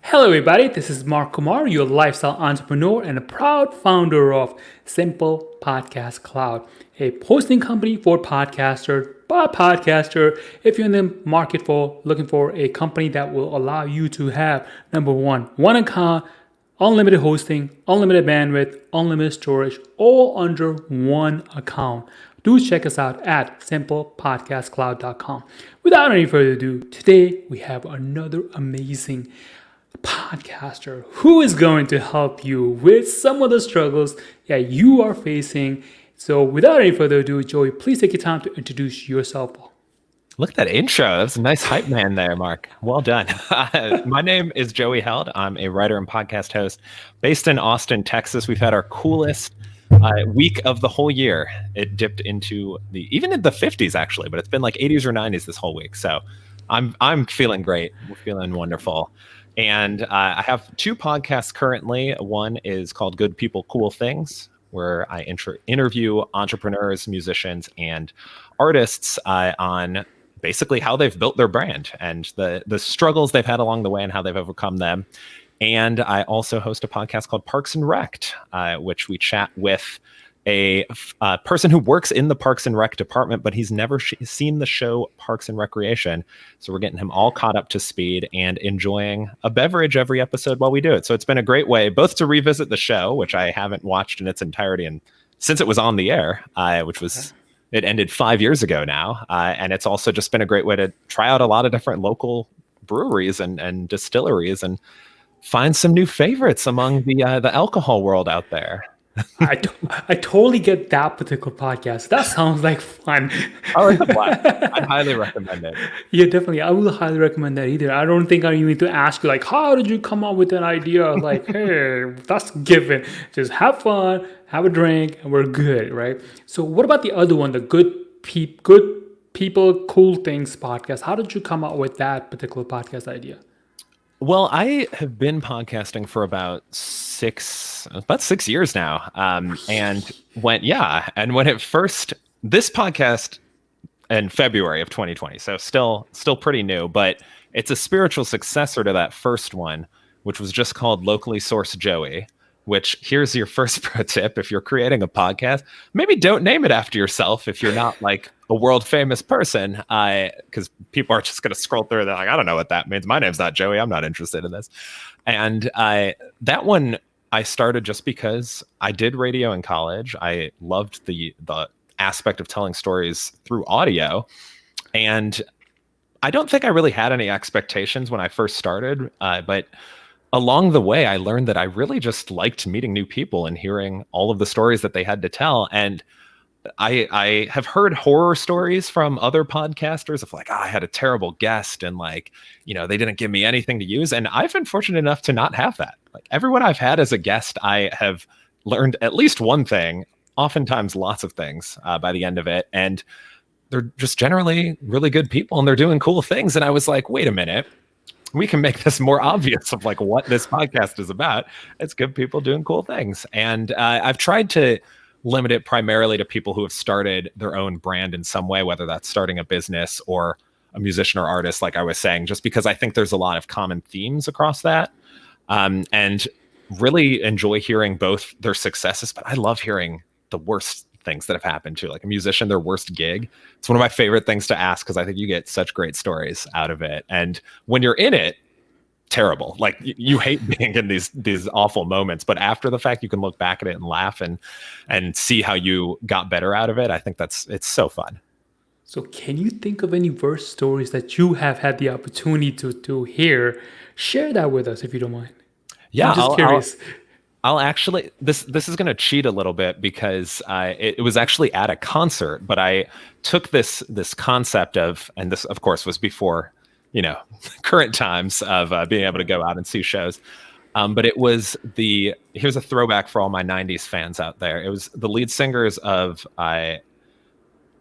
Hello, everybody. This is Mark Kumar, your lifestyle entrepreneur and a proud founder of Simple Podcast Cloud, a hosting company for podcasters by podcaster. If you're in the market for looking for a company that will allow you to have number one account, unlimited hosting, unlimited bandwidth, unlimited storage, all under one account. Do check us out at simplepodcastcloud.com. Without any further ado, today we have another amazing podcaster who is going to help you with some of the struggles that you are facing. So, without any further ado, Joey, please take your time to introduce yourself. Look at that intro. That was a nice hype man there, Mark. Well done. My name is Joey Held. I'm a writer and podcast host based in Austin, Texas. We've had our coolest week of the whole year. It dipped into even in the 50s actually, but it's been like 80s or 90s this whole week. So I'm feeling great. We're feeling wonderful. And I have two podcasts currently. One is called Good People, Cool Things, where I interview entrepreneurs, musicians, and artists on basically how they've built their brand and the struggles they've had along the way and how they've overcome them. And I also host a podcast called Parks and Rec, which we chat with a person who works in the Parks and Rec department, but he's never seen the show Parks and Recreation. So we're getting him all caught up to speed and enjoying a beverage every episode while we do it. So it's been a great way both to revisit the show, which I haven't watched in its entirety and since it was on the air, it ended 5 years ago now. And it's also just been a great way to try out a lot of different local breweries and distilleries and find some new favorites among the alcohol world out there. I totally get that particular podcast. That sounds like fun. Oh, it's a blast. I highly recommend it. Yeah, definitely. I will highly recommend that either. I don't think I even need to ask you, like, how did you come up with that idea? Like, hey, that's given. Just have fun, have a drink, and we're good, right? So, what about the other one, the Good People, Cool Things podcast? How did you come up with that particular podcast idea? Well, I have been podcasting for about 6 years now. And when this podcast in February of 2020, so still pretty new, but it's a spiritual successor to that first one, which was just called Locally Sourced Joey. Which, here's your first pro tip: if you're creating a podcast, maybe don't name it after yourself if you're not like a world famous person, because people are just going to scroll through. They're like, I don't know what that means. My name's not Joey. I'm not interested in this. And that one I started just because I did radio in college. I loved the aspect of telling stories through audio, and I don't think I really had any expectations when I first started, but along the way, I learned that I really just liked meeting new people and hearing all of the stories that they had to tell. And I have heard horror stories from other podcasters of like, I had a terrible guest and like, they didn't give me anything to use. And I've been fortunate enough to not have that. Like everyone I've had as a guest, I have learned at least one thing, oftentimes lots of things by the end of it. And they're just generally really good people and they're doing cool things. And I was like, wait a minute. We can make this more obvious of like what this podcast is about. It's good people doing cool things. And I've tried to limit it primarily to people who have started their own brand in some way, whether that's starting a business or a musician or artist, like I was saying, just because I think there's a lot of common themes across that. And really enjoy hearing both their successes, but I love hearing the worst things that have happened to like a musician, their worst gig. It's one of my favorite things to ask because I think you get such great stories out of it. And when you're in it, terrible. Like you hate being in these awful moments, but after the fact, you can look back at it and laugh and see how you got better out of it. I think it's so fun. So, can you think of any worst stories that you have had the opportunity to hear? Share that with us if you don't mind. Yeah, I'm just curious. I'll actually, this is going to cheat a little bit because it was actually at a concert, but I took this concept of, and this of course was before, current times of being able to go out and see shows. But it was here's a throwback for all my 90s fans out there. It was the lead singers of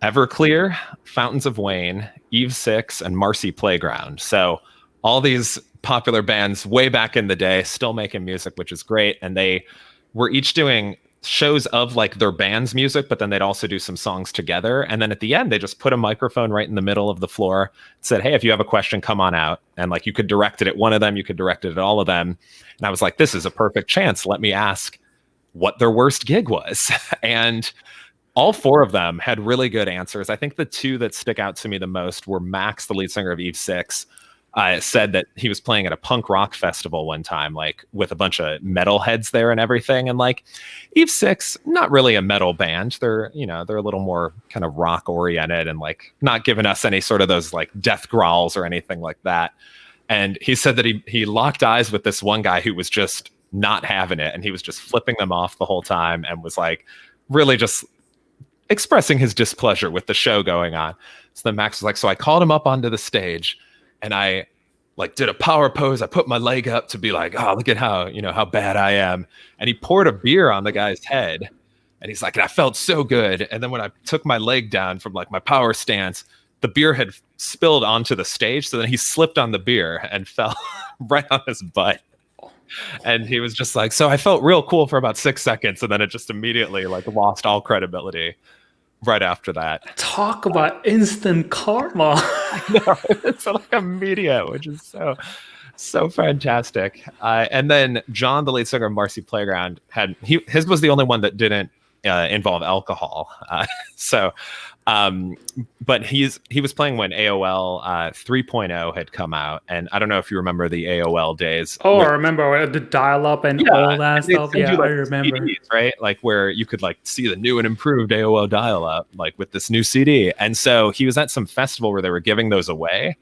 Everclear, Fountains of Wayne, Eve 6, and Marcy Playground. So all these popular bands way back in the day still making music, which is great. And they were each doing shows of like their band's music, but then they'd also do some songs together. And then at the end, they just put a microphone right in the middle of the floor, said, "Hey, if you have a question, come on out." And like you could direct it at one of them, you could direct it at all of them. And I was like, this is a perfect chance. Let me ask what their worst gig was. And all four of them had really good answers. I think the two that stick out to me the most were Max, the lead singer of Eve 6, said that he was playing at a punk rock festival one time, like with a bunch of metal heads there and everything. And like Eve 6, not really a metal band. They're, you know, they're a little more kind of rock oriented and like not giving us any sort of those like death growls or anything like that. And he said that he locked eyes with this one guy who was just not having it. And he was just flipping them off the whole time and was like really just expressing his displeasure with the show going on. So then Max was like, so I called him up onto the stage and I like did a power pose. I put my leg up to be like, oh, look at how, you know, how bad I am. And he poured a beer on the guy's head. And he's like, and I felt so good. And then when I took my leg down from like my power stance, the beer had spilled onto the stage. So then he slipped on the beer and fell right on his butt. And he was just like, so I felt real cool for about 6 seconds. And then it just immediately like lost all credibility right after that. Talk about instant karma. No, it's like immediate, which is so fantastic. And then John, the lead singer of Marcy Playground, his was the only one that didn't involve alcohol. But he was playing when AOL 3.0 had come out, and I don't know if you remember the AOL days. Oh, I remember the dial-up and all that stuff. Yeah, like, I remember. CDs, right? Like where you could like see the new and improved AOL dial-up, like with this new CD. And so he was at some festival where they were giving those away.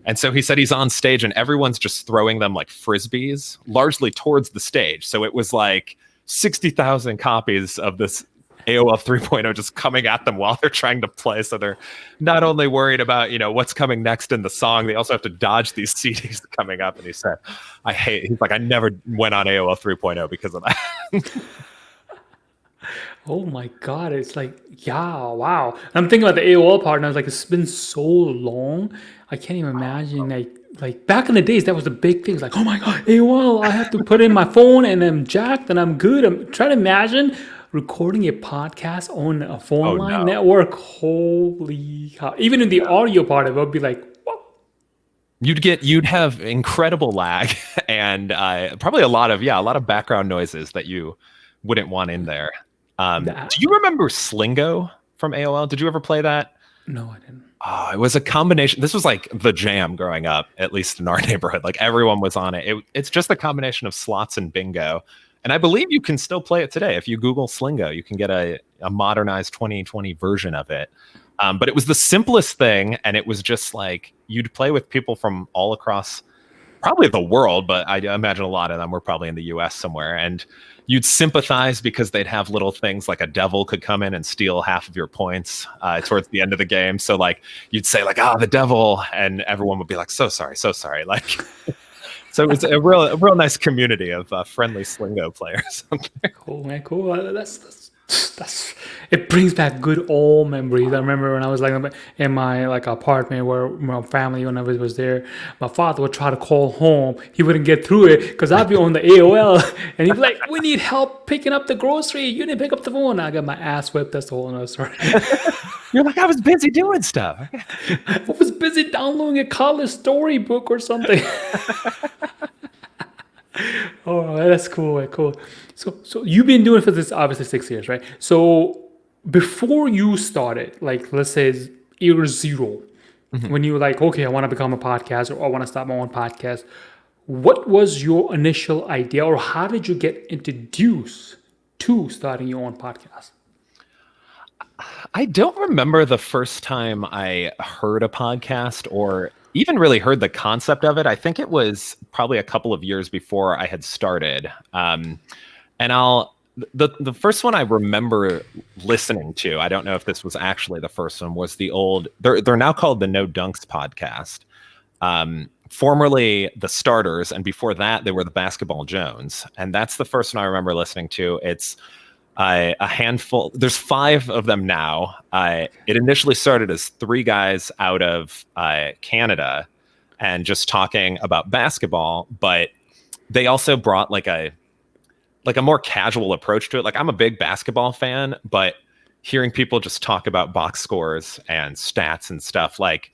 And so he said he's on stage and everyone's just throwing them like frisbees, largely towards the stage. So it was like 60,000 copies of this AOL 3.0 just coming at them while they're trying to play. So they're not only worried about, you know, what's coming next in the song, they also have to dodge these CDs coming up. And he said, he's like, I never went on AOL 3.0 because of that. Oh my God, it's like, yeah, wow. I'm thinking about the AOL part, and I was like, it's been so long. I can't even imagine, like back in the days, that was the big thing. It's like, oh my God, AOL, I have to put in my phone and I'm jacked and I'm good. I'm trying to imagine recording a podcast on a phone line network. Holy cow. Even in the audio part, it would be like, what? You'd have incredible lag and probably a lot of background noises that you wouldn't want in there. Do you remember Slingo from AOL? Did you ever play that? No, I didn't. It was a combination. This was like the jam growing up, at least in our neighborhood. Like everyone was on it. It's just a combination of slots and bingo. And I believe you can still play it today. If you Google Slingo, you can get a modernized 2020 version of it. But it was the simplest thing. And it was just like you'd play with people from all across probably the world, but I imagine a lot of them were probably in the US somewhere. And you'd sympathize because they'd have little things like a devil could come in and steal half of your points towards the end of the game. So like you'd say like, the devil, and everyone would be like, so sorry. Like, so it was a real nice community of friendly Slingo players. Cool, man, cool. That's it brings back good old memories. I remember when I was like in my like apartment where my family, when I was there, my father would try to call home. He wouldn't get through it because I'd be on the AOL and he'd be like, we need help picking up the grocery. You didn't pick up the phone. I got my ass whipped. That's the whole other story. You're like, I was busy doing stuff. I was busy downloading a college storybook or something. Oh, that's cool. Cool. So you've been doing it for this obviously 6 years, right? So before you started, like let's say it's year zero, when you were like, okay, I want to become a podcaster or I want to start my own podcast, what was your initial idea or how did you get introduced to starting your own podcast? I don't remember the first time I heard a podcast or even really heard the concept of it. I think it was probably a couple of years before I had started. And the first one I remember listening to, I don't know if this was actually the first one, was the old, they're now called the No Dunks podcast. Formerly the Starters, and before that they were the Basketball Jones. And that's the first one I remember listening to. It's a handful. There's 5 of them now. It initially started as 3 guys out of Canada and just talking about basketball, but they also brought like a like a more casual approach to it. Like I'm a big basketball fan, but hearing people just talk about box scores and stats and stuff, like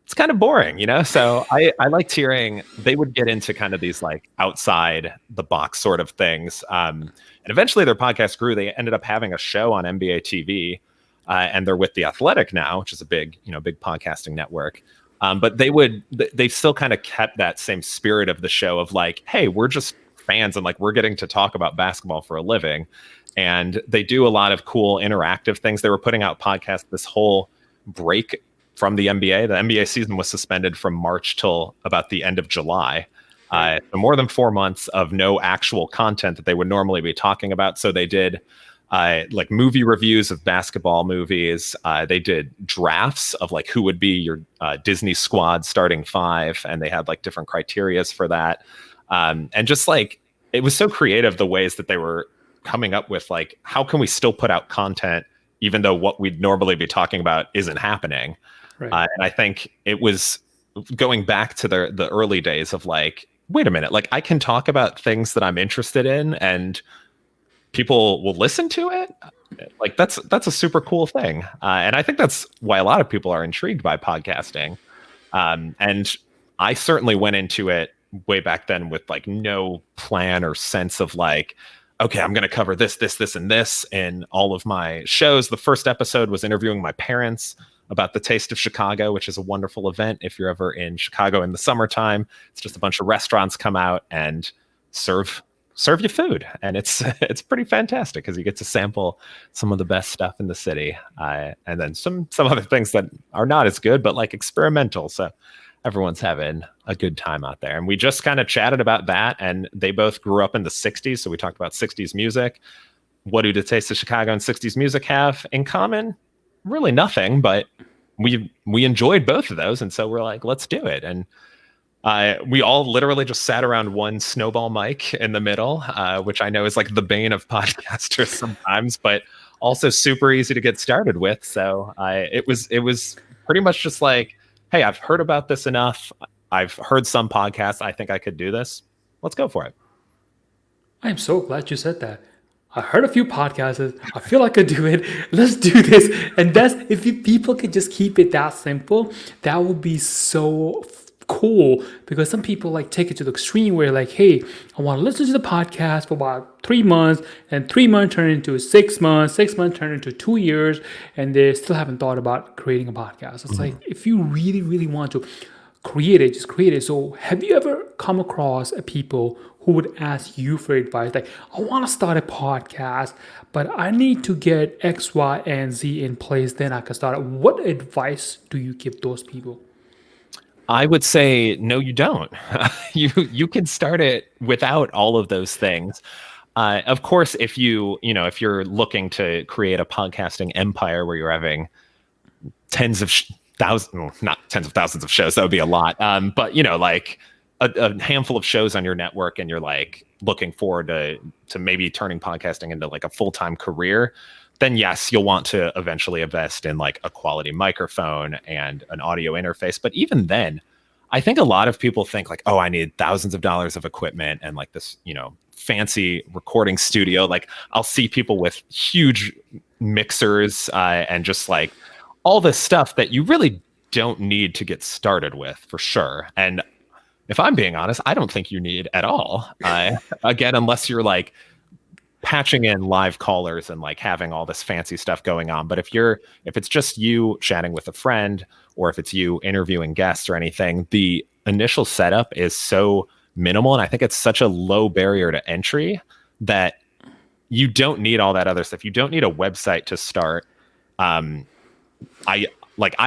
it's kind of boring, you know? So I liked hearing they would get into kind of these like outside the box sort of things. And eventually their podcast grew. They ended up having a show on NBA TV, and they're with The Athletic now, which is a big, big podcasting network. But they still kind of kept that same spirit of the show of like, hey, we're just fans and like we're getting to talk about basketball for a living. And they do a lot of cool interactive things. They were putting out podcasts this whole break from the NBA. The NBA season was suspended from March till about the end of July. So more than 4 months of no actual content that they would normally be talking about. So they did like movie reviews of basketball movies. They did drafts of like who would be your Disney squad starting five. And they had like different criterias for that. And just like, it was so creative the ways that they were coming up with like, how can we still put out content even though what we'd normally be talking about isn't happening? Right. And I think it was going back to the early days of like, wait a minute, like I can talk about things that I'm interested in and people will listen to it. Like that's a super cool thing. And I think that's why a lot of people are intrigued by podcasting. And I certainly went into it way back then with like no plan or sense of like, okay, I'm going to cover this, and this in all of my shows. The first episode was interviewing my parents about the Taste of Chicago, which is a wonderful event. If you're ever in Chicago in the summertime, it's just a bunch of restaurants come out and serve you food. And it's pretty fantastic because you get to sample some of the best stuff in the city. And then some other things that are not as good, but like experimental. So everyone's having a good time out there. And we just kind of chatted about that. And they both grew up in the 60s. So we talked about 60s music. What do the Taste of Chicago and 60s music have in common? Really nothing, but we enjoyed both of those. And so we're like, let's do it. And we all literally just sat around one snowball mic in the middle, which I know is like the bane of podcasters sometimes, but also super easy to get started with. So it was pretty much just like, hey, I've heard about this enough. I've heard some podcasts. I think I could do this. Let's go for it. I am so glad you said that. I heard a few podcasts. I feel I could do it. Let's do this. And that's, if people could just keep it that simple, that would be so cool. Because some people like take it to the extreme where like, hey, I want to listen to the podcast for about 3 months, and 3 months turn into 6 months, 6 months turn into 2 years, and they still haven't thought about creating a podcast. It's like, if you really, really want to create it, just create it. So have you ever come across people who would ask you for advice? Like, I want to start a podcast, but I need to get X, Y, and Z in place, then I can start it. What advice do you give those people? I would say, no, you don't. You can start it without all of those things. Of course, if if you're looking to create a podcasting empire where you're having tens of not tens of thousands of shows, that would be a lot. But like a handful of shows on your network, and you're like looking forward to maybe turning podcasting into like a full-time career, then yes, you'll want to eventually invest in like a quality microphone and an audio interface. But even then, I think a lot of people think like, oh, I need thousands of dollars of equipment and like this, fancy recording studio. Like I'll see people with huge mixers and just like all this stuff that you really don't need to get started with, for sure. And if I'm being honest, I don't think you need at all. Again, unless you're like patching in live callers and like having all this fancy stuff going on. But if it's just you chatting with a friend, or if it's you interviewing guests or anything, the initial setup is so minimal. And I think it's such a low barrier to entry that you don't need all that other stuff. You don't need a website to start. I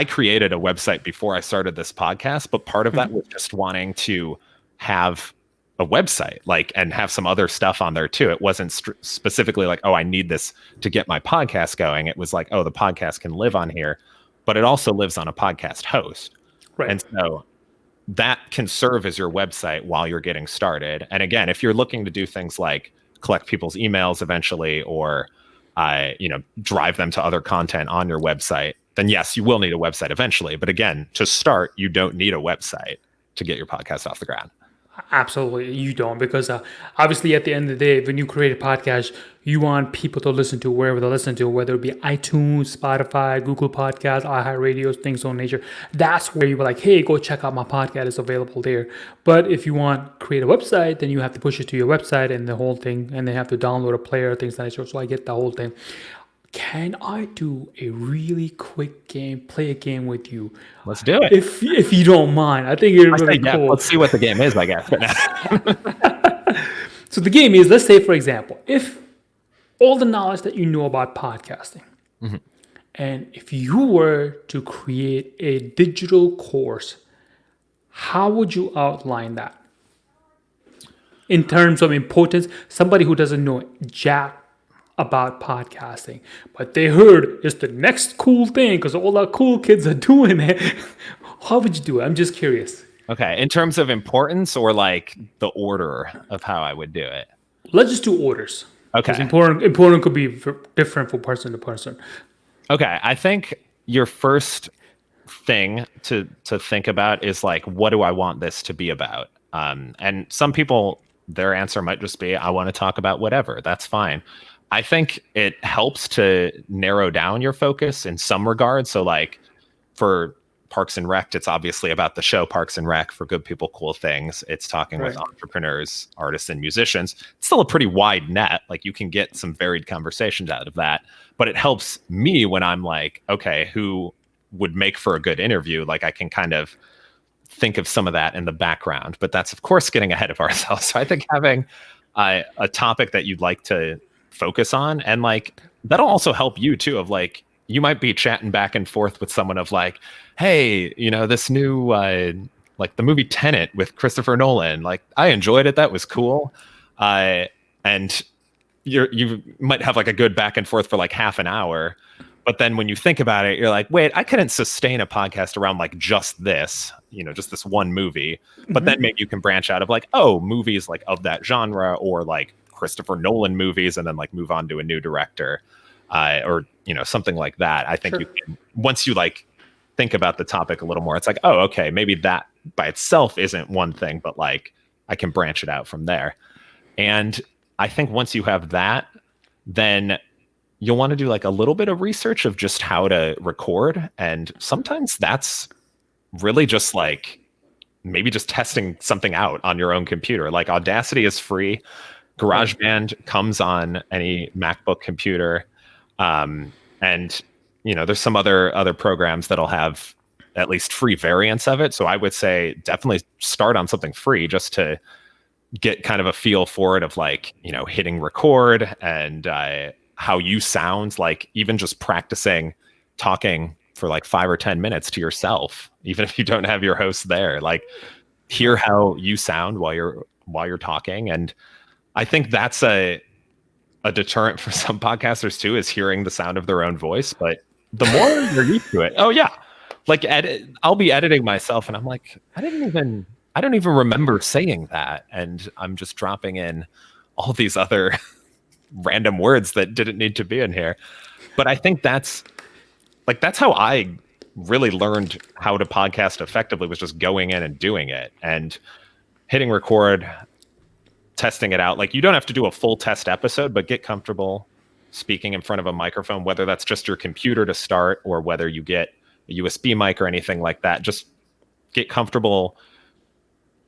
created a website before I started this podcast, but part of that was just wanting to have a website, and have some other stuff on there too. It wasn't specifically like, oh, I need this to get my podcast going. It was like, oh, the podcast can live on here, but it also lives on a podcast host. Right. And so that can serve as your website while you're getting started. And again, if you're looking to do things like collect people's emails eventually, or drive them to other content on your website, then yes, you will need a website eventually. But again, to start, you don't need a website to get your podcast off the ground. Absolutely, you don't, because obviously at the end of the day, when you create a podcast, you want people to listen to wherever they listen to, whether it be iTunes, Spotify, Google Podcasts, iHeartRadio, things of nature. That's where you were like, hey, go check out my podcast; it's available there. But if you want to create a website, then you have to push it to your website and the whole thing, and they have to download a player, things like that. So I get the whole thing. Can I do a really quick game, play a game with you? Let's do it. If you don't mind, I think it's I really say, yeah, cool. let's see what the game is, I guess. So the game is, let's say, for example, if all the knowledge that you know about podcasting, and if you were to create a digital course, how would you outline that in terms of importance? Somebody who doesn't know jack about podcasting, but they heard it's the next cool thing because all the cool kids are doing it. How would you do it? I'm just curious. Okay, in terms of importance or like the order of how I would do it? Let's just do orders. Because Okay. important could be different from person to person. Okay, I think your first thing to think about is like, what do I want this to be about? And some people, their answer might just be, I want to talk about whatever. That's fine. I think it helps to narrow down your focus in some regard. So like for Parks and Rec, it's obviously about the show Parks and Rec. For Good People, Cool Things, it's talking with Right. entrepreneurs, artists, and musicians. It's still a pretty wide net. Like you can get some varied conversations out of that. But it helps me when I'm like, okay, who would make for a good interview? Like I can kind of think of some of that in the background. But that's, of course, getting ahead of ourselves. So I think having a topic that you'd like to focus on, and like that'll also help you too, of like, you might be chatting back and forth with someone of like, hey, you know, this new like the movie Tenet with Christopher Nolan, like I enjoyed it, that was cool. And you might have like a good back and forth for like half an hour, but then when you think about it, you're like, wait, I couldn't sustain a podcast around like just this, you know, just this one movie. But then maybe you can branch out of like, oh, movies like of that genre, or like Christopher Nolan movies, and then like move on to a new director, or you know, something like that. I think Sure. you can, once you like think about the topic a little more, it's like, oh, okay, maybe that by itself isn't one thing, but like I can branch it out from there. And I think once you have that, then you'll want to do like a little bit of research of just how to record. And sometimes that's really just like maybe just testing something out on your own computer. Like Audacity is free. GarageBand comes on any MacBook computer. And you know, there's some other programs that'll have at least free variants of it. So I would say definitely start on something free just to get kind of a feel for it, of like, you know, hitting record and how you sound, like even just practicing talking for like 5 or 10 minutes to yourself, even if you don't have your host there, like hear how you sound while you're talking. And I think that's a deterrent for some podcasters too, is hearing the sound of their own voice. But the more you're used to it, oh yeah, like I'll be editing myself and I'm like, I don't even remember saying that, and I'm just dropping in all these other random words that didn't need to be in here. But I think that's how I really learned how to podcast effectively, was just going in and doing it and hitting record, testing it out. Like you don't have to do a full test episode, but get comfortable speaking in front of a microphone, whether that's just your computer to start or whether you get a USB mic or anything like that. Just get comfortable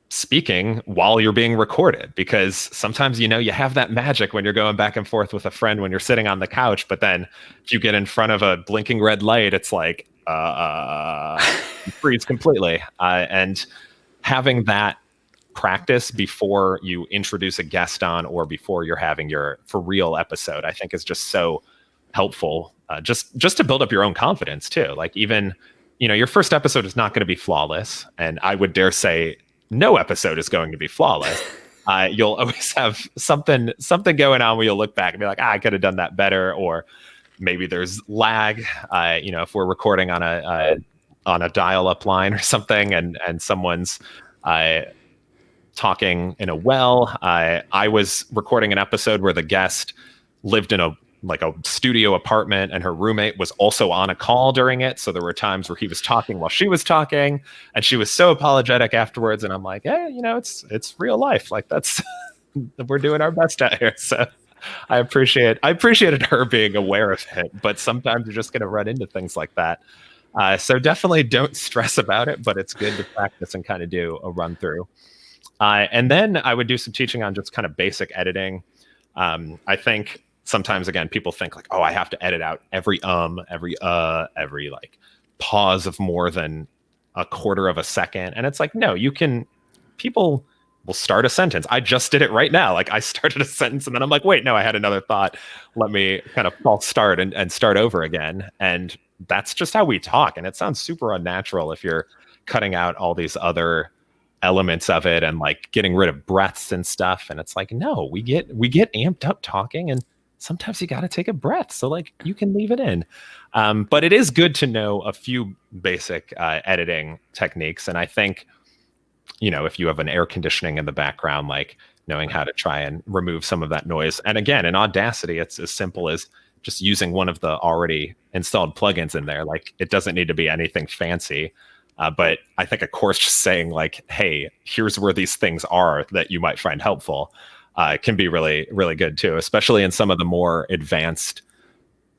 speaking while you're being recorded, because sometimes, you know, you have that magic when you're going back and forth with a friend when you're sitting on the couch, but then if you get in front of a blinking red light, it's like you freeze completely. And having that practice before you introduce a guest on, or before you're having your for real episode, I think is just so helpful, just to build up your own confidence too. Like even, you know, your first episode is not going to be flawless, and I would dare say no episode is going to be flawless. You'll always have something going on where you'll look back and be like, I could have done that better, or maybe there's lag. You know, if we're recording on a dial-up line or something, and someone's talking in a well. I was recording an episode where the guest lived in a like a studio apartment, and her roommate was also on a call during it. So there were times where he was talking while she was talking, and she was so apologetic afterwards. And I'm like, hey, it's real life. Like that's we're doing our best out here. So I appreciated her being aware of it, but sometimes you're just going to run into things like that. So definitely don't stress about it, but it's good to practice and kind of do a run through. And then I would do some teaching on just kind of basic editing. I think sometimes, again, people think like, oh, I have to edit out every every like pause of more than a quarter of a second. And it's like, no, people will start a sentence. I just did it right now. Like I started a sentence and then I'm like, wait, no, I had another thought. Let me kind of false start and start over again. And that's just how we talk. And it sounds super unnatural if you're cutting out all these other elements of it and like getting rid of breaths and stuff. And it's like, no, we get amped up talking, and sometimes you got to take a breath. So like you can leave it in. But it is good to know a few basic editing techniques. And I think, if you have an air conditioning in the background, like knowing how to try and remove some of that noise. And again, in Audacity, it's as simple as just using one of the already installed plugins in there. Like it doesn't need to be anything fancy. But I think a course just saying like, hey, here's where these things are that you might find helpful can be really, really good too, especially in some of the more advanced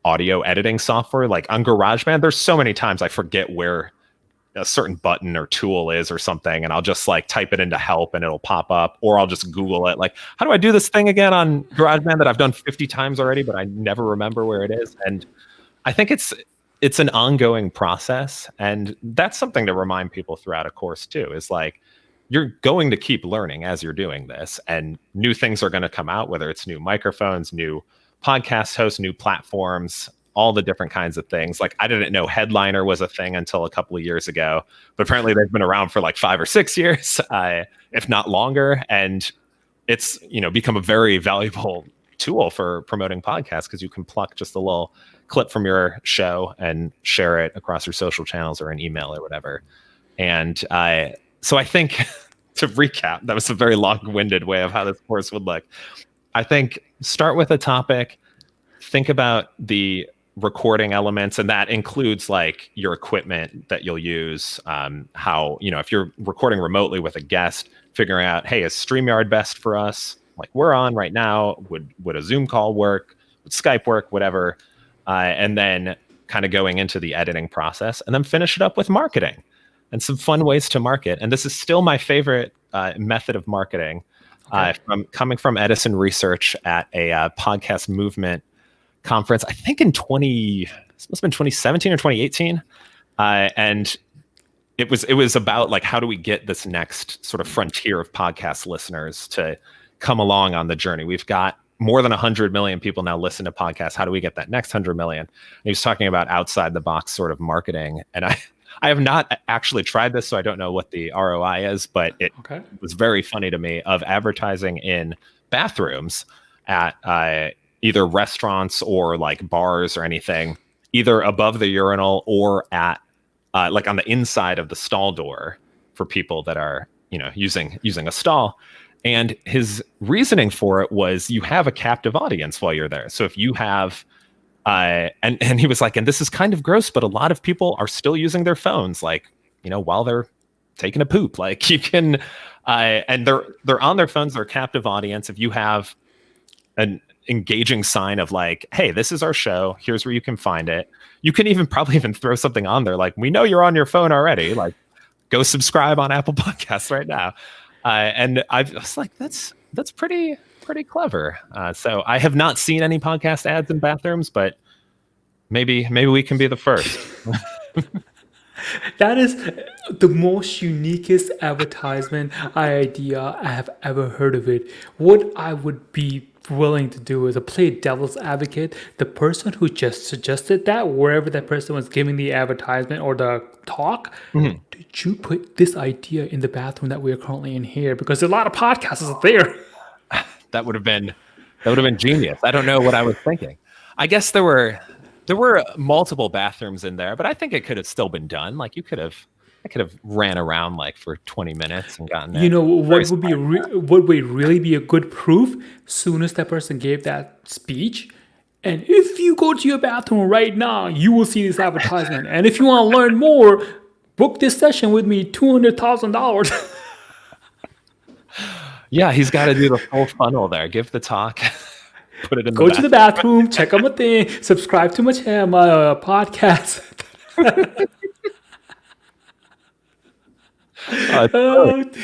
audio editing software. Like on GarageBand, there's so many times I forget where a certain button or tool is or something, and I'll just like type it into help and it'll pop up, or I'll just Google it. Like, how do I do this thing again on GarageBand that I've done 50 times already, but I never remember where it is? And I think it's an ongoing process, and that's something to remind people throughout a course too, is like, you're going to keep learning as you're doing this, and new things are going to come out, whether it's new microphones, new podcast hosts, new platforms, all the different kinds of things. Like I didn't know Headliner was a thing until a couple of years ago, but apparently they've been around for like 5 or 6 years, if not longer. And it's, become a very valuable tool for promoting podcasts, because you can pluck just a little clip from your show and share it across your social channels or an email or whatever. And so I think to recap, that was a very long-winded way of how this course would look. I think start with a topic, think about the recording elements, and that includes like your equipment that you'll use, how, if you're recording remotely with a guest, figuring out, hey, is StreamYard best for us? Like we're on right now, would a Zoom call work? Would Skype work? Whatever. And then kind of going into the editing process, and then finish it up with marketing and some fun ways to market. And this is still my favorite method of marketing, coming from Edison Research at a podcast movement conference, I think this must have been 2017 or 2018. And it was about like, how do we get this next sort of frontier of podcast listeners to come along on the journey? We've got more than 100 million people now listen to podcasts. How do we get that next 100 million? And he was talking about outside the box sort of marketing. And I have not actually tried this, so I don't know what the ROI is, but it was very funny to me, of advertising in bathrooms at either restaurants or like bars or anything, either above the urinal or at like on the inside of the stall door for people that are, using a stall. And his reasoning for it was, you have a captive audience while you're there. So if you have, and he was like, and this is kind of gross, but a lot of people are still using their phones, like, while they're taking a poop. Like you can, and they're on their phones, they're a captive audience. If you have an engaging sign of like, hey, this is our show, here's where you can find it. You can probably even throw something on there like, we know you're on your phone already, like go subscribe on Apple Podcasts right now. And I was like, that's pretty clever. So I have not seen any podcast ads in bathrooms, but maybe we can be the first. That is the most uniquest advertisement idea I have ever heard of it. What I would be willing to do is to play devil's advocate. The person who just suggested that, wherever that person was giving the advertisement or the talk, did you put this idea in the bathroom that we are currently in here? Because a lot of podcasts are there. That would have been genius. I don't know what I was thinking. I guess there were multiple bathrooms in there, but I think it could have still been done. Like I could have ran around like for 20 minutes and gotten it. What would really be a good proof? Soon as that person gave that speech, And if you go to your bathroom right now, you will see this advertisement. And if you want to learn more, book this session with me, $200,000. Yeah, he's got to do the full funnel there. Give the talk, put it in Go to the bathroom, check out my thing, subscribe to my podcast. Brilliant.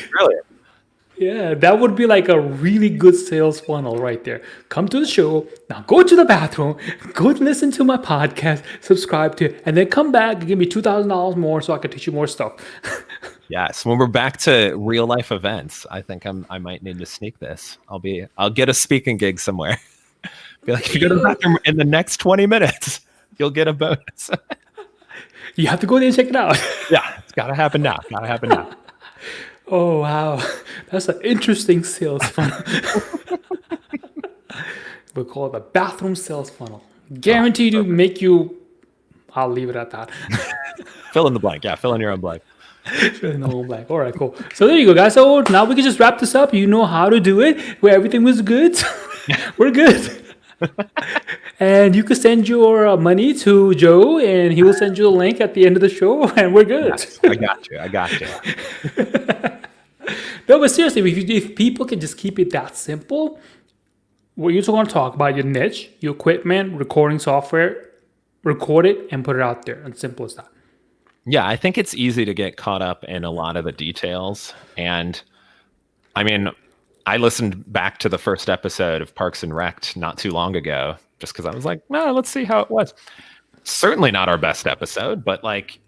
Yeah, that would be like a really good sales funnel right there. Come to the show, now go to the bathroom, go listen to my podcast, subscribe to it, and then come back and give me $2,000 more so I can teach you more stuff. Yes, when we're back to real life events, I think I might need to sneak this. I'll get a speaking gig somewhere. Be like, if you go to the bathroom in the next 20 minutes, you'll get a bonus. You have to go there and check it out. Yeah, it's gotta happen now. Oh, wow. That's an interesting sales funnel. We call it the bathroom sales funnel. Guaranteed to make you, I'll leave it at that. Fill in the blank. Yeah, fill in your own blank. No black. All right, cool. So there you go, guys. So now we can just wrap this up. You know how to do it. Where everything was good. We're good. And you can send your money to Joe, and he will send you the link at the end of the show, and we're good. Yes, I got you. No, but seriously, if people can just keep it that simple, what you're going to talk about your niche, your equipment, recording software, record it and put it out there. And simple as that. Yeah, I think it's easy to get caught up in a lot of the details. And I mean, I listened back to the first episode of Parks and Rec not too long ago, just because I was like, no, let's see how it was. Certainly not our best episode, but like,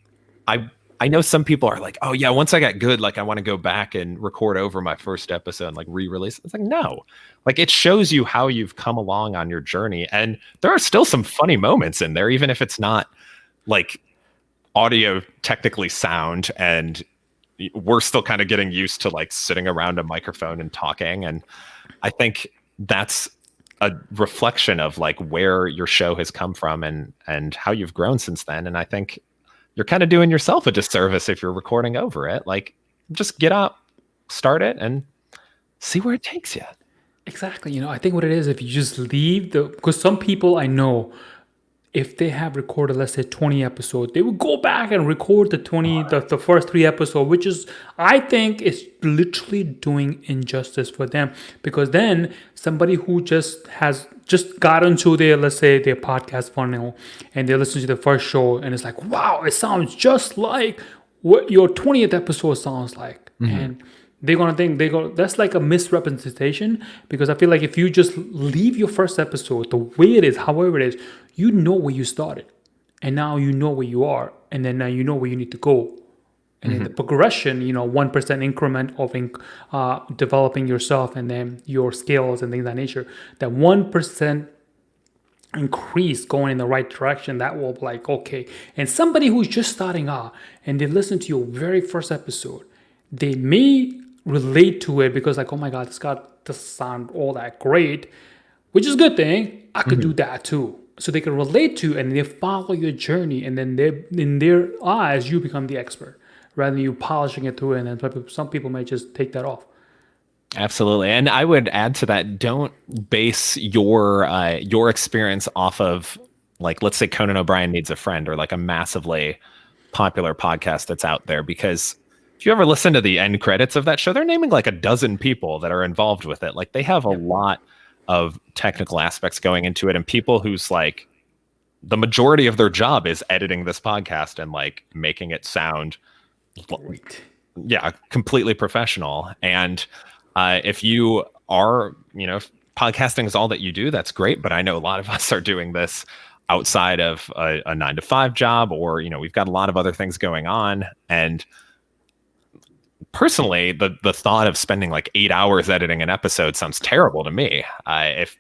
I know some people are like, oh yeah, once I got good, like I want to go back and record over my first episode and like re-release. It's like, no, like it shows you how you've come along on your journey. And there are still some funny moments in there, even if it's not like audio technically sound, and we're still kind of getting used to like sitting around a microphone and talking. And I think that's a reflection of like where your show has come from and how you've grown since then. And I think you're kind of doing yourself a disservice if you're recording over it. Like, just get up, start it, and see where it takes you. Exactly. I think what it is, if you just leave because some people I know, if they have recorded, let's say 20 episodes, they will go back and record the first 3 episodes, which is, I think, is literally doing injustice for them. Because then somebody who just got into their, let's say, their podcast funnel, and they listen to the first show, and it's like, wow, it sounds just like what your 20th episode sounds like. Mm-hmm. And they're gonna think that's like a misrepresentation, because I feel like if you just leave your first episode the way it is, however it is, you know where you started, and now you know where you are, and then now you know where you need to go, and then the progression, 1% increment of developing yourself, and then your skills and things of that nature. That 1% increase going in the right direction, that will be like, okay. And somebody who's just starting out and they listen to your very first episode, they may relate to it because like, oh my God, this doesn't sound all that great, which is a good thing. I could do that too. So they can relate to, and they follow your journey, and then in their eyes, you become the expert rather than you polishing it through. And then some people may just take that off. Absolutely. And I would add to that, don't base your experience off of, like, let's say Conan O'Brien Needs a Friend, or like a massively popular podcast that's out there, because if you ever listen to the end credits of that show, they're naming like a dozen people that are involved with it. Like, they have a lot of technical aspects going into it, and people who's like, the majority of their job is editing this podcast and like making it sound great. Yeah, completely professional. And if you are, if podcasting is all that you do, that's great. But I know a lot of us are doing this outside of a 9-to-5 job, or, we've got a lot of other things going on. And personally, the thought of spending like 8 hours editing an episode sounds terrible to me. If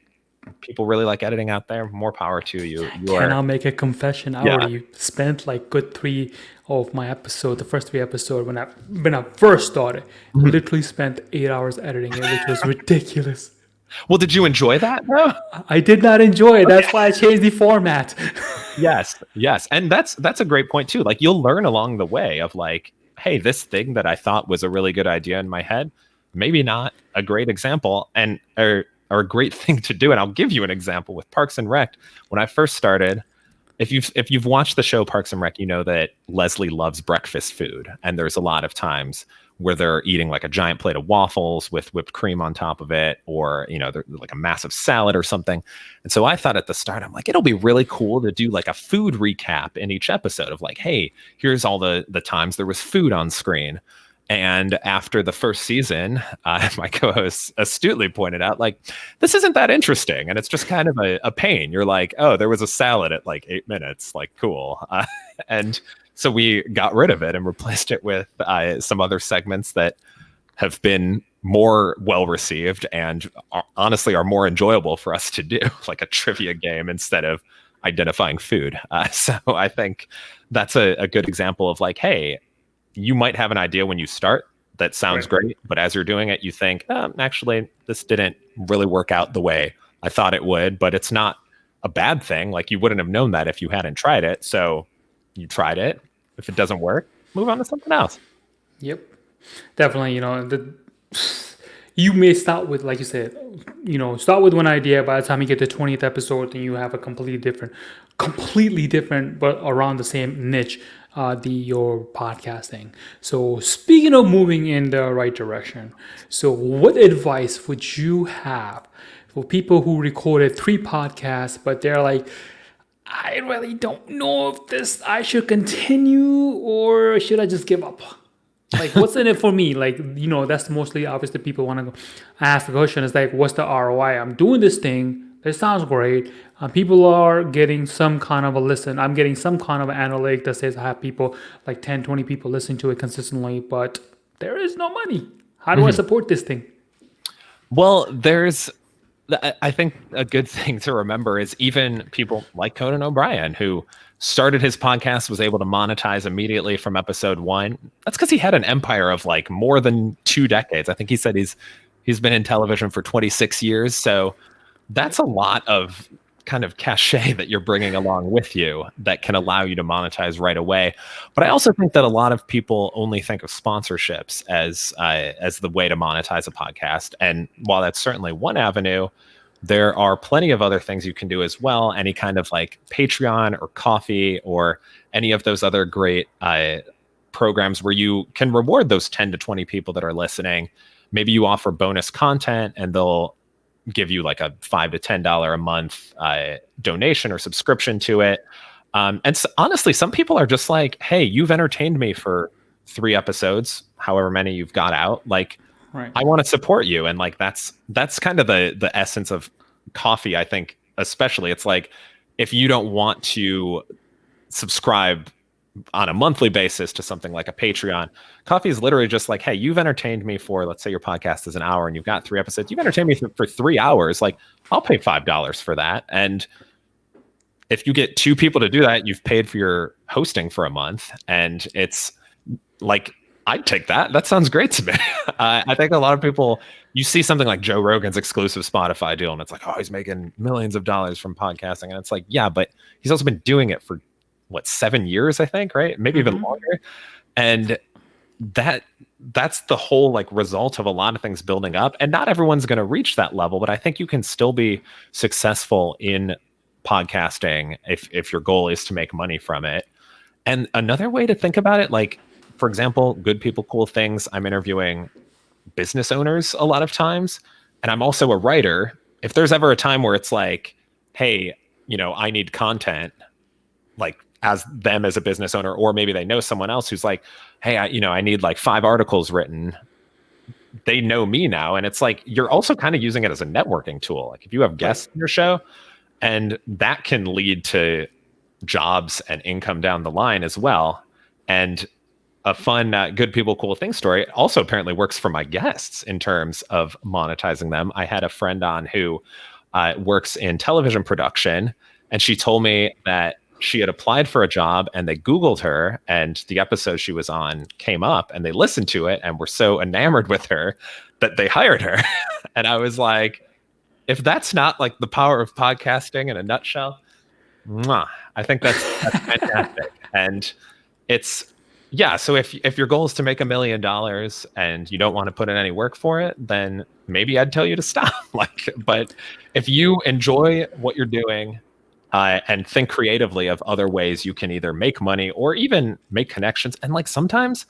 people really like editing out there, more power to you. Can I make a confession? I already spent like good 3 of my episode, the first 3 episodes, when I first started, literally spent 8 hours editing it, which was ridiculous. Well, did you enjoy that? No, I did not enjoy it. That's why I changed the format. Yes. And that's a great point too. Like, you'll learn along the way of like, hey, this thing that I thought was a really good idea in my head, maybe not a great example, or are a great thing to do. And I'll give you an example with Parks and Rec. When I first started, if you've watched the show Parks and Rec, you know that Leslie loves breakfast food, and there's a lot of times where they're eating like a giant plate of waffles with whipped cream on top of it, or they're like a massive salad or something. And so I thought at the start, I'm like, it'll be really cool to do like a food recap in each episode of like, hey, here's all the times there was food on screen. And after the first season, my co-host astutely pointed out, like, this isn't that interesting. And it's just kind of a pain. You're like, oh, there was a salad at like 8 minutes. Like, cool. And so we got rid of it and replaced it with some other segments that have been more well received and honestly are more enjoyable for us to do, like a trivia game instead of identifying food. So I think that's a good example of like, hey, you might have an idea when you start that sounds great, but as you're doing it, you think, actually, this didn't really work out the way I thought it would, but it's not a bad thing. Like, you wouldn't have known that if you hadn't tried it. So you tried it. If it doesn't work, move on to something else. Yep, definitely. You may start with, like you said, start with one idea. By the time you get to 20th episode, then you have a completely different, but around the same niche, your podcasting. So speaking of moving in the right direction, so what advice would you have for people who recorded 3 podcasts, but they're like, I really don't know if I should continue or should I just give up? Like, what's in it for me? Like, that's mostly obviously people want to ask the question is like, what's the ROI? I'm doing this thing. It sounds great. People are getting some kind of a listen. I'm getting some kind of analytic that says I have people like 10, 20 people listening to it consistently, but there is no money. How do I support this thing? Well, I think a good thing to remember is even people like Conan O'Brien, who started his podcast, was able to monetize immediately from episode 1. That's because he had an empire of like more than 2 decades. I think he said he's been in television for 26 years. So that's a lot of kind of cachet that you're bringing along with you that can allow you to monetize right away. But I also think that a lot of people only think of sponsorships as the way to monetize a podcast. And while that's certainly one avenue, there are plenty of other things you can do as well. Any kind of like Patreon or Coffee or any of those other great programs where you can reward those 10 to 20 people that are listening. Maybe you offer bonus content and they'll give you like a $5 to $10 a month donation or subscription to it. And so, honestly, some people are just like, hey, you've entertained me for 3 episodes, however many you've got out. Like, right. I want to support you. And like, that's kind of the essence of Coffee, I think, especially. It's like, if you don't want to subscribe on a monthly basis to something like a Patreon, Coffee is literally just like, hey, you've entertained me for, let's say your podcast is an hour and you've got 3 episodes. You've entertained me for 3 hours. Like, I'll pay $5 for that. And if you get 2 people to do that, you've paid for your hosting for a month. And it's like, I'd take that. That sounds great to me. I think a lot of people, you see something like Joe Rogan's exclusive Spotify deal, and it's like, oh, he's making millions of dollars from podcasting. And it's like, yeah, but he's also been doing it for 7 years, I think, right? Maybe even longer. And that's the whole like result of a lot of things building up. And not everyone's going to reach that level, but I think you can still be successful in podcasting if your goal is to make money from it. And another way to think about it, like, for example, Good People, Cool Things, I'm interviewing business owners a lot of times, and I'm also a writer. If there's ever a time where it's like, hey, I need content, like as a business owner, or maybe they know someone else who's like, hey, I need like 5 articles written. They know me now. And it's like, you're also kind of using it as a networking tool. Like, if you have guests in your show, and that can lead to jobs and income down the line as well. And a fun Good People, Cool Things story also apparently works for my guests in terms of monetizing them. I had a friend on who works in television production, and she told me that she had applied for a job and they Googled her, and the episode she was on came up, and they listened to it and were so enamored with her that they hired her. And I was like, if that's not like the power of podcasting in a nutshell, I think that's fantastic. And it's, yeah, so if your goal is to make $1 million and you don't want to put in any work for it, then maybe I'd tell you to stop. Like, but if you enjoy what you're doing, and think creatively of other ways you can either make money or even make connections, and like sometimes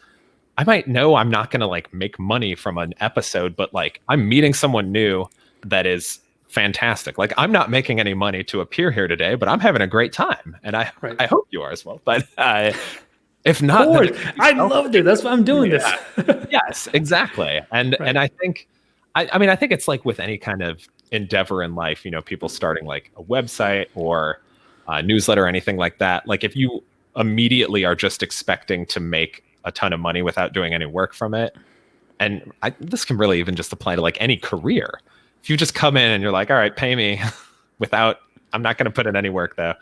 I might know I'm not going to like make money from an episode, but like I'm meeting someone new that is fantastic. Like I'm not making any money to appear here today, but I'm having a great time, and Right. I hope you are as well. But if Of not, then course. I loved it. That's why I'm doing this. yes, exactly. And Right. and I think I mean I think it's like with any kind of endeavor in life, you know, people starting like a website or a newsletter or anything like that. Like if you immediately are just expecting to make a ton of money without doing any work from it, and this can really even just apply to like any career. If you just come in and you're like, all right, pay me without, I'm not going to put in any work though.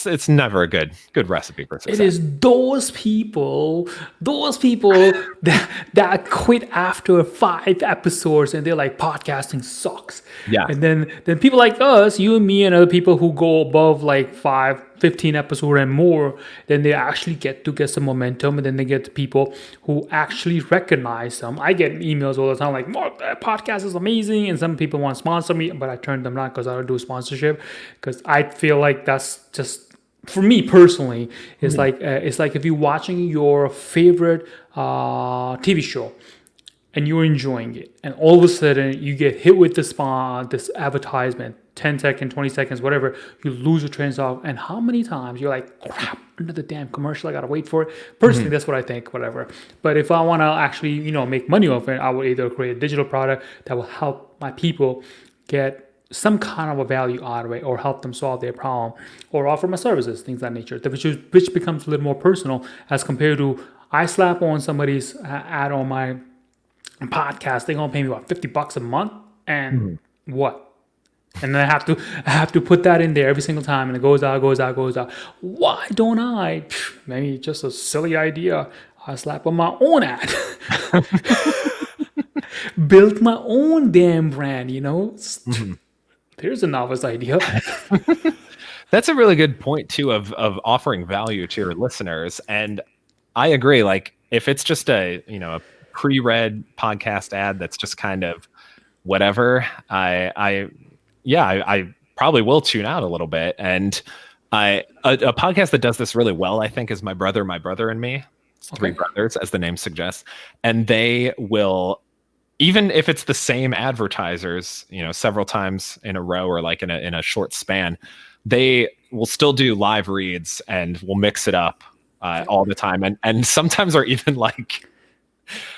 It's never a good recipe for success. It is those people that quit after 5 episodes and they're like, podcasting sucks. Yeah. And then people like us, you and me and other people who go above like 15 episodes and more, then they actually get some momentum, and then they get the people who actually recognize them. I get emails all the time like, Mark, that podcast is amazing, and some people want to sponsor me, but I turn them down because I don't do sponsorship, because I feel like that's just, for me personally, it's like if you're watching your favorite TV show and you're enjoying it, and all of a sudden you get hit with this advertisement, 10 seconds, 20 seconds, whatever, you lose your train of thought. And how many times you're like, crap, another damn commercial, I gotta wait for it. Personally, that's what I think, whatever. But if I want to actually, make money off it, I will either create a digital product that will help my people get some kind of a value out of it, or help them solve their problem, or offer my services, things of that nature, which becomes a little more personal as compared to I slap on somebody's ad on my podcast, they're gonna pay me about $50 a month, and what? And then I have to put that in there every single time, and it goes out. Why don't I? Maybe just a silly idea. I slap on my own ad. Built my own damn brand, There's a novice idea. That's a really good point too of offering value to your listeners. And I agree. Like if it's just a pre-read podcast ad that's just kind of whatever, I probably will tune out a little bit. And a podcast that does this really well, I think, is My Brother and Me. It's three brothers, as the name suggests, and they will, even if it's the same advertisers, several times in a row or like in a short span, they will still do live reads and will mix it up all the time. And sometimes are even like,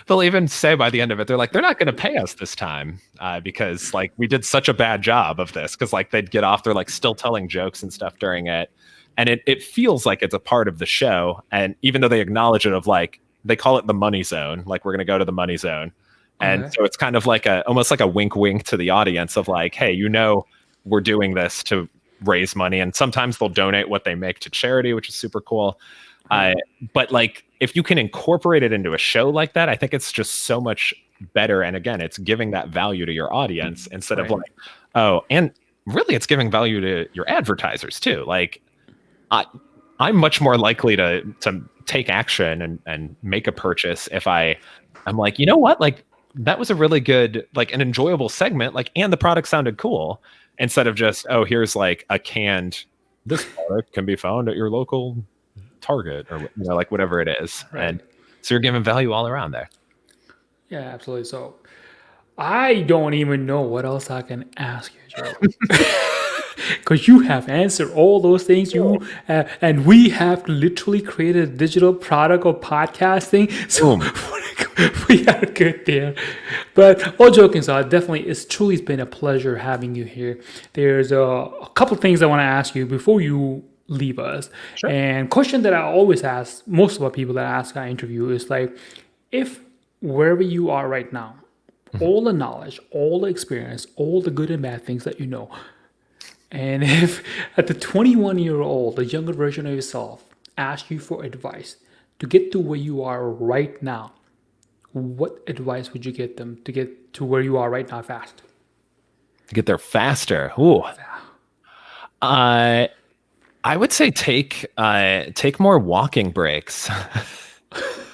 they'll even say by the end of it, they're like, they're not going to pay us this time because like we did such a bad job of this. Cause like they'd get off, they're like still telling jokes and stuff during it. And it feels like it's a part of the show. And even though they acknowledge it of like, they call it the money zone, like we're going to go to the money zone. And so it's kind of like almost like a wink to the audience of like, hey, we're doing this to raise money. And sometimes they'll donate what they make to charity, which is super cool. But like, if you can incorporate it into a show like that, I think it's just so much better. And again, it's giving that value to your audience instead of like, and really it's giving value to your advertisers too. Like I'm much more likely to take action and make a purchase if I'm like, you know what, like, that was a really good, like an enjoyable segment, like, and the product sounded cool, instead of just, here's like a canned, this product can be found at your local Target or like whatever it is. Right. And so you're giving value all around there. Yeah, absolutely. So I don't even know what else I can ask you, Joe. Because you have answered all those things, and we have literally created a digital product of podcasting. So we are good there. But all joking aside, definitely, it's truly been a pleasure having you here. There's a couple things I want to ask you before you leave us. Sure. And question that I always ask most of the people that I interview is like, if wherever you are right now, all the knowledge, all the experience, all the good and bad things that you know, and if at the 21-year-old, the younger version of yourself asked you for advice to get to where you are right now, what advice would you get them to get to where you are right now fast? To get there faster? Ooh. I would say take more walking breaks.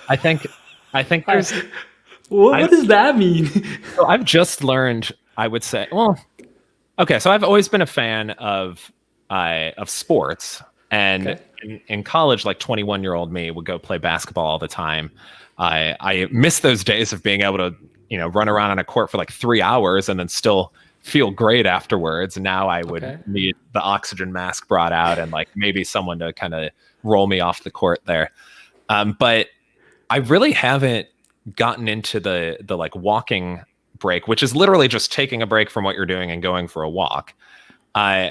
I think I think I, there's what I does that mean? so I've just learned, I would say, well, okay, so I've always been a fan of sports, and Okay. in college, like 21-year-old me would go play basketball all the time. I miss those days of being able to, run around on a court for like 3 hours and then still feel great afterwards. Now I would Okay. need the oxygen mask brought out and like maybe someone to kind of roll me off the court there. But I really haven't gotten into the like walking break, which is literally just taking a break from what you're doing and going for a walk. Uh,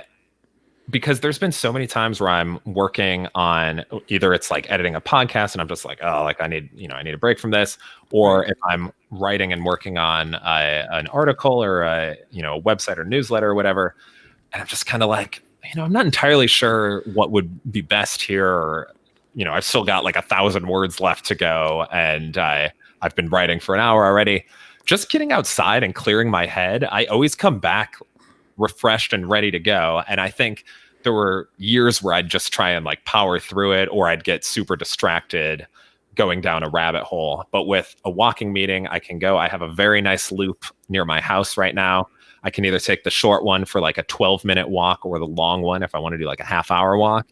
because there's been so many times where I'm working on either it's like editing a podcast and I'm just like, oh, like I need a break from this, or Right. if I'm writing and working on an article or a website or newsletter or whatever, and I'm just kind of like, I'm not entirely sure what would be best here, or I've still got like 1,000 words left to go, and I've been writing for an hour already. Just getting outside and clearing my head, I always come back refreshed and ready to go. And I think there were years where I'd just try and like power through it, or I'd get super distracted going down a rabbit hole. But with a walking meeting, I can go. I have a very nice loop near my house right now. I can either take the short one for like a 12-minute walk or the long one if I want to do like a half-hour walk.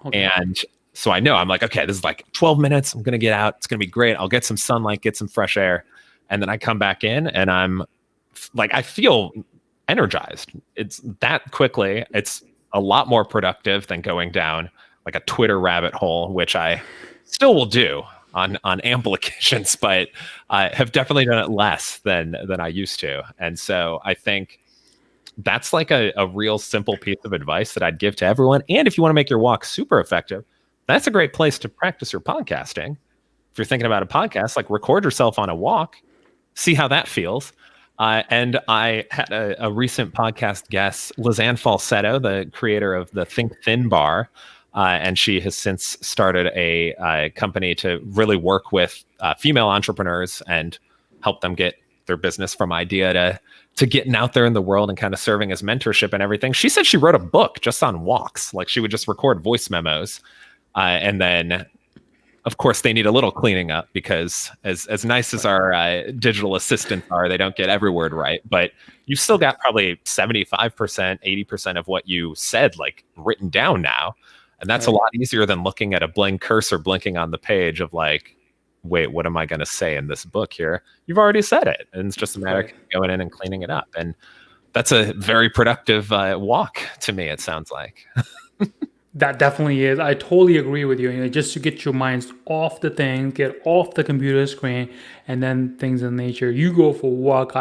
Okay. And so I know I'm like, okay, this is like 12 minutes. I'm going to get out. It's going to be great. I'll get some sunlight, get some fresh air. And then I come back in and I'm like, I feel energized. It's that quickly. It's a lot more productive than going down like a Twitter rabbit hole, which I still will do on ample occasions, but I have definitely done it less than I used to. And so I think that's like a real simple piece of advice that I'd give to everyone. And if you want to make your walk super effective, that's a great place to practice your podcasting. If you're thinking about a podcast, like record yourself on a walk, see how that feels. And I had a recent podcast guest, Lizanne Falsetto, the creator of the Think Thin bar. And she has since started a company to really work with female entrepreneurs and help them get their business from idea to getting out there in the world and kind of serving as mentorship and everything. She said she wrote a book just on walks. Like she would just record voice memos. And then of course, they need a little cleaning up because as nice as our digital assistants are, they don't get every word right. But you still got probably 75%, 80% of what you said like written down now. And that's a Right. lot easier than looking at a blank cursor blinking on the page of like, wait, what am I going to say in this book here? You've already said it. And it's just a matter Right. of going in and cleaning it up. And that's a very productive walk to me, it sounds like. That definitely is. I totally agree with you. Just to get your minds off the thing, get off the computer screen, and then things in nature. You go for a walk.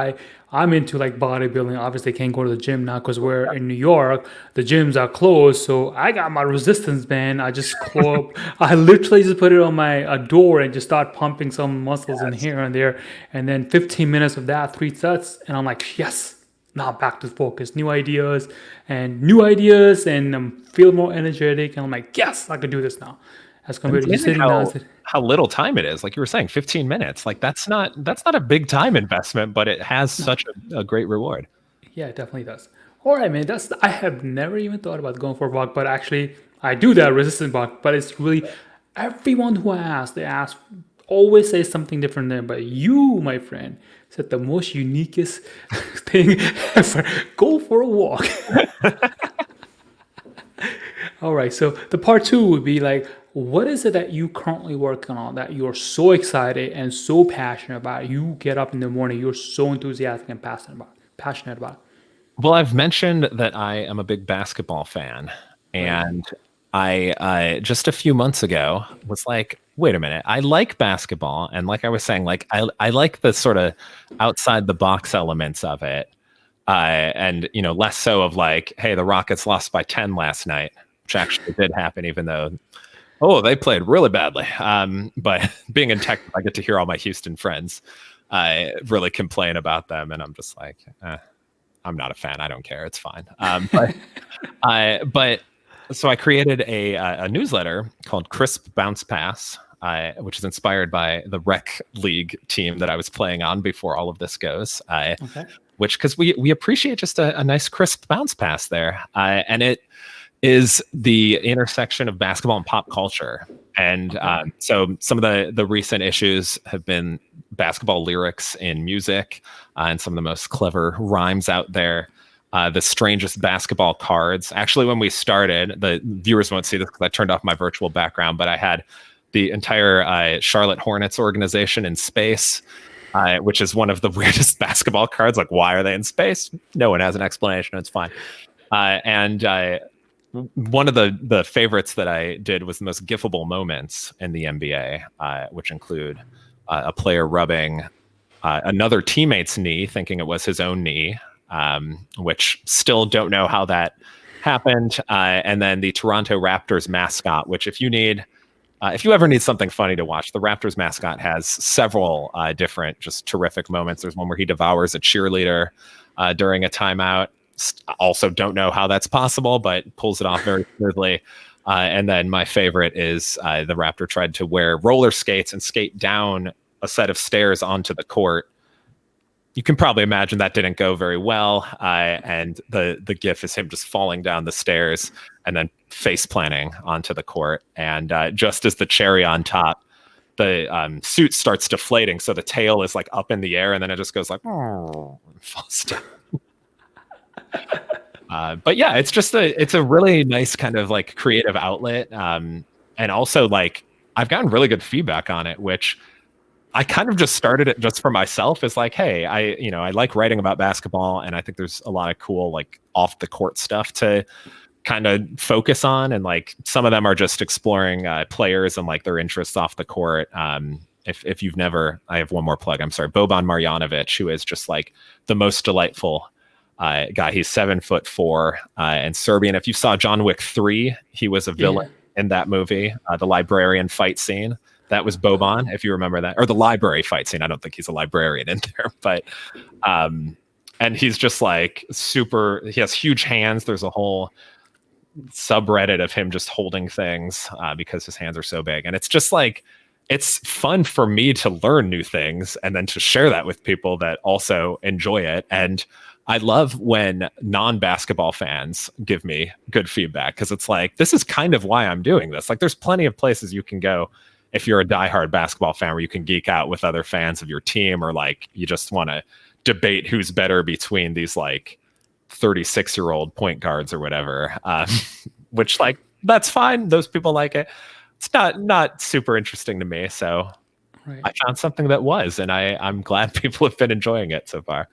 I'm into like bodybuilding. Obviously, can't go to the gym now because we're in New York. The gyms are closed, so I got my resistance band. I just I literally just put it on my door and just start pumping some muscles in here and there, and then 15 minutes of that, 3 sets, and I'm like, yes. Now back to focus, new ideas, and feel more energetic. And I'm like, yes, I can do this now. As And compared it's to just amazing sitting down. how little time it is. Like you were saying, 15 minutes. Like that's not a big time investment, but it has No, such a great reward. yeah, it definitely does. All right, man. I have never even thought about going for a walk, but actually, I do that resistance walk. But it's really everyone who I ask, they ask always say something different than. But you, my friend, said the most uniquest thing ever. Go for a walk. All right. So the part two would be like, what is it that you currently working on that you're so excited and so passionate about? You get up in the morning, you're so enthusiastic and passionate about. Well, I've mentioned that I am a big basketball fan, Right. and I just a few months ago was like, wait a minute, I like basketball, and like I was saying, like I like the sort of outside the box elements of it, and less so of like, hey, the Rockets lost by 10 last night, which actually did happen, even though they played really badly. But being in tech, I get to hear all my Houston friends really complain about them, and I'm just like, I'm not a fan. I don't care. It's fine. But so I created a newsletter called Crisp Bounce Pass, which is inspired by the rec league team that I was playing on before all of this goes. Okay. Which because we appreciate just a nice crisp bounce pass there, and is the intersection of basketball and pop culture. And so some of the recent issues have been basketball lyrics in music, and some of the most clever rhymes out there. The strangest basketball cards. Actually, when we started, the viewers won't see this because I turned off my virtual background, but I had the entire Charlotte Hornets organization in space, which is one of the weirdest basketball cards. Like, why are they in space? No one has an explanation. It's fine. And one of the favorites that I did was the most gifable moments in the NBA, which include a player rubbing another teammate's knee, thinking it was his own knee, which still don't know how that happened. And then the Toronto Raptors mascot, which if you ever need something funny to watch, the Raptors mascot has several different just terrific moments. There's one where he devours a cheerleader during a timeout. Also don't know how that's possible, but pulls it off very smoothly. And then my favorite is the Raptor tried to wear roller skates and skate down a set of stairs onto the court. You can probably imagine that didn't go very well. And the gif is him just falling down the stairs and then face planting onto the court. And just as the cherry on top, the suit starts deflating. So the tail is like up in the air and then it just goes like, oh, and falls down. But yeah, it's a really nice kind of like creative outlet. And also like I've gotten really good feedback on it, which I kind of just started it just for myself. It's like, hey, I like writing about basketball and I think there's a lot of cool like off the court stuff to kind of focus on. And like some of them are just exploring players and like their interests off the court. If you've never, I have one more plug. I'm sorry. Boban Marjanovic, who is just like the most delightful guy. He's 7'4" and Serbian. If you saw John Wick 3, he was a villain in that movie, the librarian fight scene. That was Boban, if you remember that, or the library fight scene. I don't think he's a librarian in there, but and he's just like super. He has huge hands. There's a whole subreddit of him just holding things because his hands are so big, and it's just like it's fun for me to learn new things and then to share that with people that also enjoy it. And I love when non-basketball fans give me good feedback because it's like, this is kind of why I'm doing this. Like there's plenty of places you can go if you're a diehard basketball fan where you can geek out with other fans of your team, or like you just want to debate who's better between these like 36-year-old point guards or whatever, which like, that's fine. Those people like it. It's not super interesting to me. So Right. I found something that was, and I'm glad people have been enjoying it so far.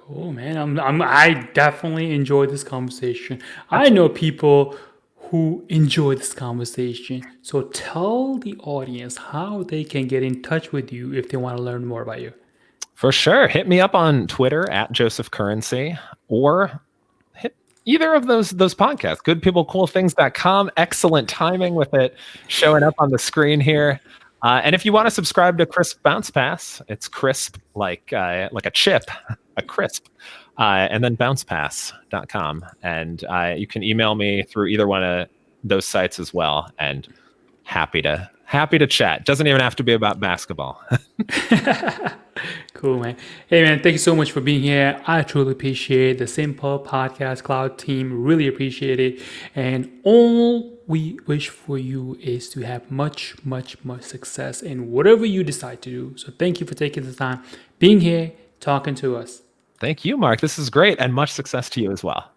Cool, man. I definitely enjoyed this conversation. I know people who enjoy this conversation. So tell the audience how they can get in touch with you if they want to learn more about you. For sure. Hit me up on Twitter at Joseph Currency, or hit either of those podcasts. Goodpeoplecoolthings.com. Excellent timing with it showing up on the screen here. And if you want to subscribe to Crisp Bounce Pass, it's crisp like a chip, a crisp, and then bouncepass.com. And you can email me through either one of those sites as well. And happy to chat. Doesn't even have to be about basketball. Cool, man. Hey, man, thank you so much for being here. I truly appreciate the Simple Podcast Cloud team. Really appreciate it. And all we wish for you is to have much, much, much success in whatever you decide to do. So thank you for taking the time, being here, talking to us. Thank you, Mark. This is great. And much success to you as well.